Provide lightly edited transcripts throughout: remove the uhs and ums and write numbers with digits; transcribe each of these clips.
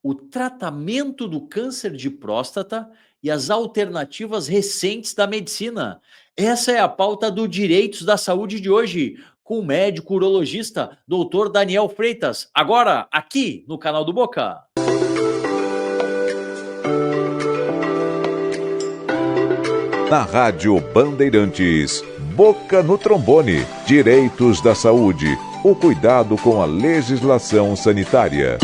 o tratamento do câncer de próstata e as alternativas recentes da medicina. Essa é a pauta do Direitos da Saúde de hoje, com o médico urologista Dr. Daniel Freitas, agora aqui no canal do Boca. Na Rádio Bandeirantes, Boca no Trombone, Direitos da Saúde, o cuidado com a legislação sanitária.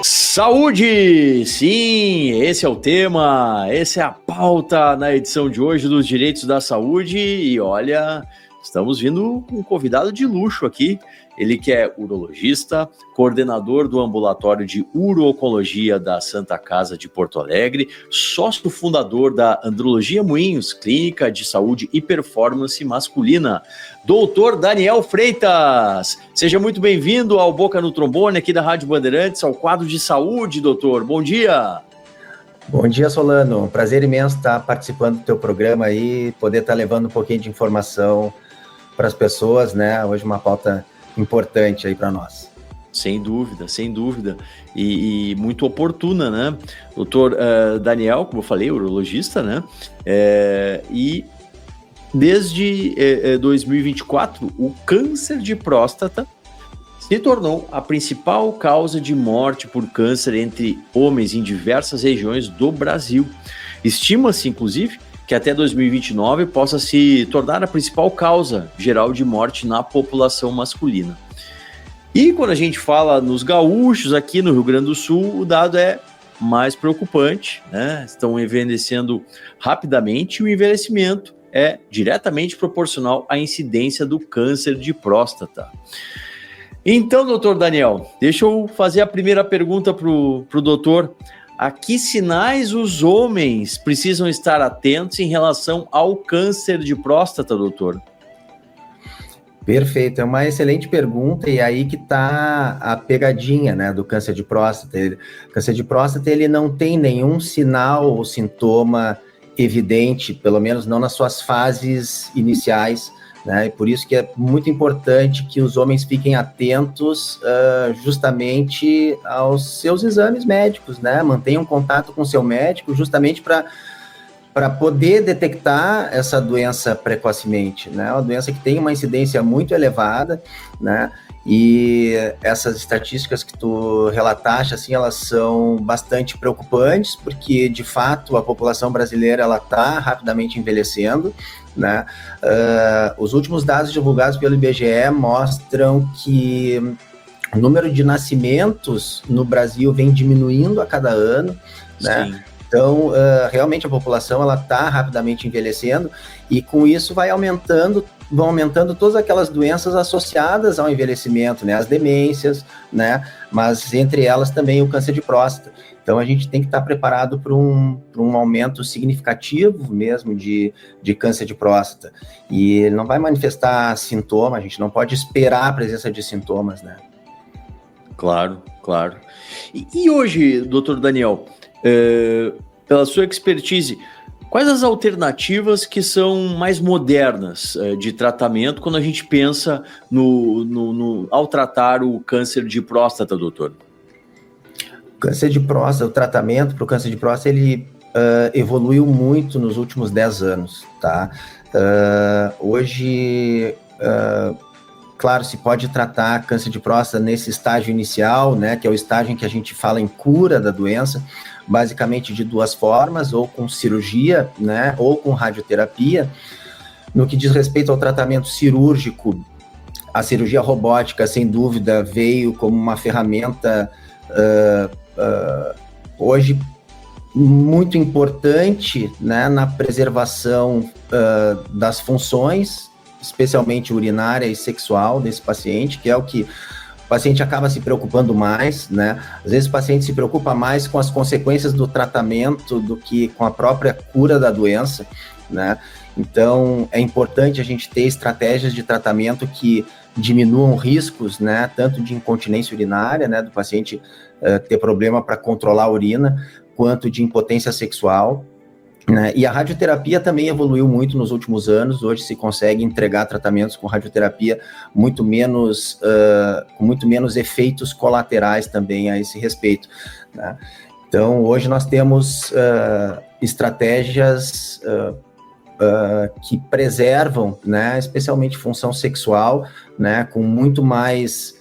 Saúde! Sim, esse é o tema, essa é a pauta na edição de hoje dos Direitos da Saúde e olha, estamos vindo com um convidado de luxo aqui, ele que é urologista, coordenador do Ambulatório de Urologia da Santa Casa de Porto Alegre, sócio fundador da Andrologia Moinhos, Clínica de Saúde e Performance Masculina, Dr. Daniel Freitas. Seja muito bem-vindo ao Boca no Trombone, aqui da Rádio Bandeirantes, ao quadro de saúde, doutor. Bom dia. Bom dia, Solano. Um prazer imenso estar participando do teu programa aí, poder estar levando um pouquinho de informação para as pessoas, né? Hoje uma pauta importante aí para nós. Sem dúvida, sem dúvida. E muito oportuna, né? Doutor Daniel, como eu falei, urologista, né? E desde 2024, o câncer de próstata se tornou a principal causa de morte por câncer entre homens em diversas regiões do Brasil. Estima-se, inclusive, que até 2029 possa se tornar a principal causa geral de morte na população masculina. E quando a gente fala nos gaúchos aqui no Rio Grande do Sul, o dado é mais preocupante, né? Estão envelhecendo rapidamente e o envelhecimento é diretamente proporcional à incidência do câncer de próstata. Então, doutor Daniel, deixa eu fazer a primeira pergunta para o doutor. A que sinais os homens precisam estar atentos em relação ao câncer de próstata, doutor? Perfeito, é uma excelente pergunta e aí que está a pegadinha, né, do câncer de próstata. O câncer de próstata, ele não tem nenhum sinal ou sintoma evidente, pelo menos não nas suas fases iniciais, né, e por isso que é muito importante que os homens fiquem atentos justamente aos seus exames médicos, né, mantenham contato com o seu médico justamente para poder detectar essa doença precocemente, né? Uma doença que tem uma incidência muito elevada, né? E essas estatísticas que tu relataste, assim, elas são bastante preocupantes, porque, de fato, a população brasileira, ela está rapidamente envelhecendo, né? Os últimos dados divulgados pelo IBGE mostram que o número de nascimentos no Brasil vem diminuindo a cada ano, né? Sim. Então, realmente a população ela está rapidamente envelhecendo e com isso vão aumentando todas aquelas doenças associadas ao envelhecimento, né? As demências, né? Mas entre elas também o câncer de próstata. Então, a gente tem que estar preparado para um aumento significativo mesmo de câncer de próstata. E ele não vai manifestar sintoma, a gente não pode esperar a presença de sintomas, né? Claro, claro. E hoje, doutor Daniel, pela sua expertise, quais as alternativas que são mais modernas de tratamento quando a gente pensa ao tratar o câncer de próstata, doutor? O câncer de próstata, o tratamento para o câncer de próstata, ele evoluiu muito nos últimos 10 anos, tá? Hoje, claro, se pode tratar câncer de próstata nesse estágio inicial, né, que é o estágio em que a gente fala em cura da doença, basicamente de duas formas, ou com cirurgia, né, ou com radioterapia. No que diz respeito ao tratamento cirúrgico, a cirurgia robótica, sem dúvida, veio como uma ferramenta hoje muito importante, né, na preservação das funções, especialmente urinária e sexual desse paciente, que é o que o paciente acaba se preocupando mais, né? Às vezes o paciente se preocupa mais com as consequências do tratamento do que com a própria cura da doença, né? Então, é importante a gente ter estratégias de tratamento que diminuam riscos, né? Tanto de incontinência urinária, né? Do paciente ter problema para controlar a urina, quanto de impotência sexual. né? E a radioterapia também evoluiu muito nos últimos anos. Hoje se consegue entregar tratamentos com radioterapia com muito menos efeitos colaterais também a esse respeito, né? Então, hoje nós temos estratégias que preservam, né, especialmente função sexual, né, com muito mais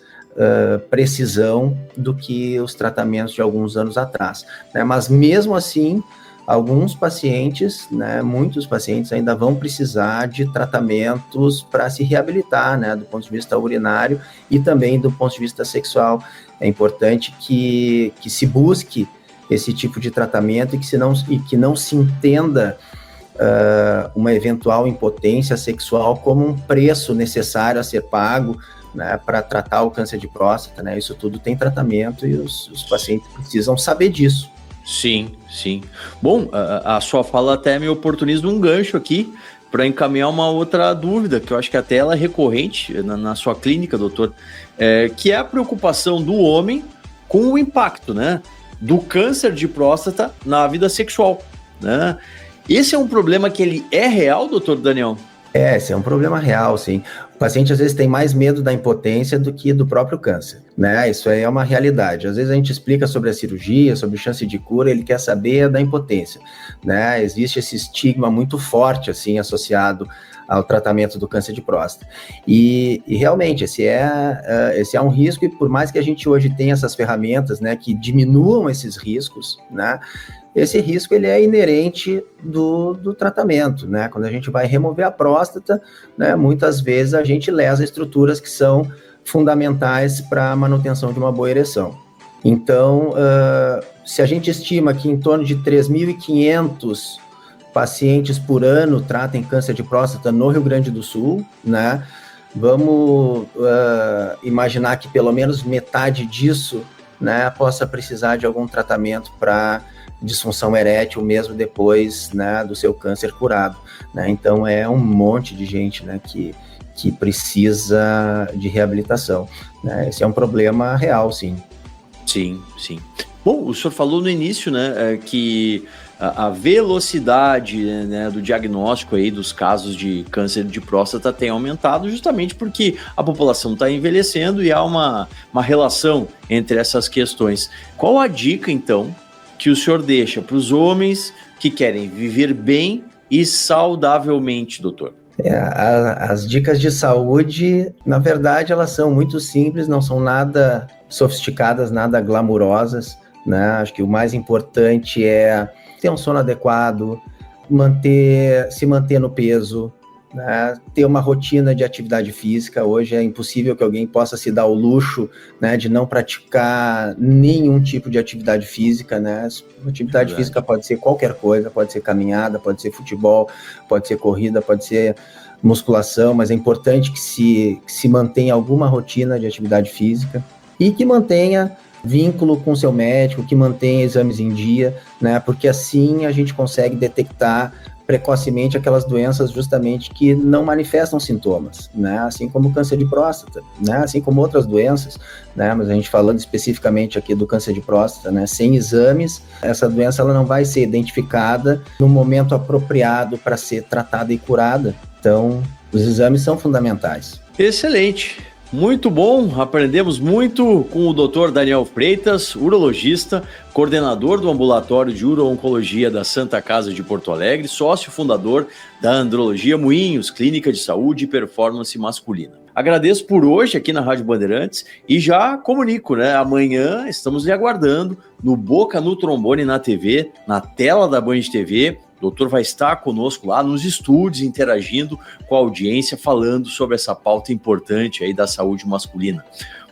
precisão do que os tratamentos de alguns anos atrás, né? Mas mesmo assim, alguns pacientes, né, muitos pacientes ainda vão precisar de tratamentos para se reabilitar, né, do ponto de vista urinário e também do ponto de vista sexual. É importante que se busque esse tipo de tratamento e que não se entenda uma eventual impotência sexual como um preço necessário a ser pago, né, para tratar o câncer de próstata, né? Isso tudo tem tratamento e os pacientes precisam saber disso. Sim, sim. Bom, a sua fala até me oportuniza um gancho aqui para encaminhar uma outra dúvida, que eu acho que até ela é recorrente na sua clínica, doutor, que é a preocupação do homem com o impacto, né, do câncer de próstata na vida sexual, né? Esse é um problema que ele é real, doutor Daniel? Esse é um problema real, sim. O paciente às vezes tem mais medo da impotência do que do próprio câncer, né? Isso aí é uma realidade. Às vezes a gente explica sobre a cirurgia, sobre chance de cura, ele quer saber da impotência, né? Existe esse estigma muito forte, assim, associado ao tratamento do câncer de próstata. E realmente, esse é um risco, e por mais que a gente hoje tenha essas ferramentas, né, que diminuam esses riscos, né, esse risco ele é inerente do tratamento, né? Quando a gente vai remover a próstata, né, muitas vezes a gente lesa estruturas que são fundamentais para a manutenção de uma boa ereção. Então, se a gente estima que em torno de 3.500 pacientes por ano tratem câncer de próstata no Rio Grande do Sul, né? Vamos imaginar que pelo menos metade disso, né, possa precisar de algum tratamento para disfunção erétil mesmo depois, né, do seu câncer curado, né? Então é um monte de gente, né, que precisa de reabilitação, né? Esse é um problema real, sim. Sim, sim. Bom, o senhor falou no início, né, que a velocidade, né, do diagnóstico aí dos casos de câncer de próstata tem aumentado justamente porque a população está envelhecendo e há uma relação entre essas questões. Qual a dica, então, que o senhor deixa para os homens que querem viver bem e saudavelmente, doutor? As dicas de saúde, na verdade, elas são muito simples, não são nada sofisticadas, nada glamourosas, né? Acho que o mais importante é ter um sono adequado, se manter no peso, né? Ter uma rotina de atividade física. Hoje é impossível que alguém possa se dar o luxo, né, de não praticar nenhum tipo de atividade física, né? Atividade física pode ser qualquer coisa, pode ser caminhada, pode ser futebol, pode ser corrida, pode ser musculação, mas é importante que se mantenha alguma rotina de atividade física e que mantenha vínculo com seu médico, que mantenha exames em dia, né? Porque assim a gente consegue detectar precocemente aquelas doenças justamente que não manifestam sintomas, né? Assim como o câncer de próstata, né? Assim como outras doenças, né? Mas a gente falando especificamente aqui do câncer de próstata, né? Sem exames, essa doença ela não vai ser identificada no momento apropriado para ser tratada e curada. Então, os exames são fundamentais. Excelente. Muito bom, aprendemos muito com o Dr. Daniel Freitas, urologista, coordenador do Ambulatório de Uro-Oncologia da Santa Casa de Porto Alegre, sócio fundador da Andrologia Moinhos, Clínica de Saúde e Performance Masculina. Agradeço por hoje aqui na Rádio Bandeirantes e já comunico, né? Amanhã estamos lhe aguardando no Boca no Trombone na TV, na tela da Band TV. O doutor vai estar conosco lá nos estúdios, interagindo com a audiência, falando sobre essa pauta importante aí da saúde masculina.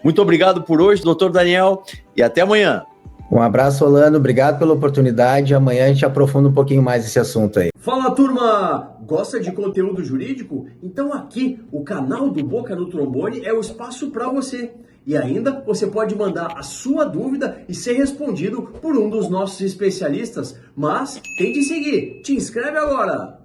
Muito obrigado por hoje, doutor Daniel, e até amanhã. Um abraço, Solano, obrigado pela oportunidade. Amanhã a gente aprofunda um pouquinho mais esse assunto aí. Fala, turma! Gosta de conteúdo jurídico? Então aqui, o canal do Boca no Trombone é o espaço para você. E ainda, você pode mandar a sua dúvida e ser respondido por um dos nossos especialistas. Mas tem de seguir. Te inscreve agora!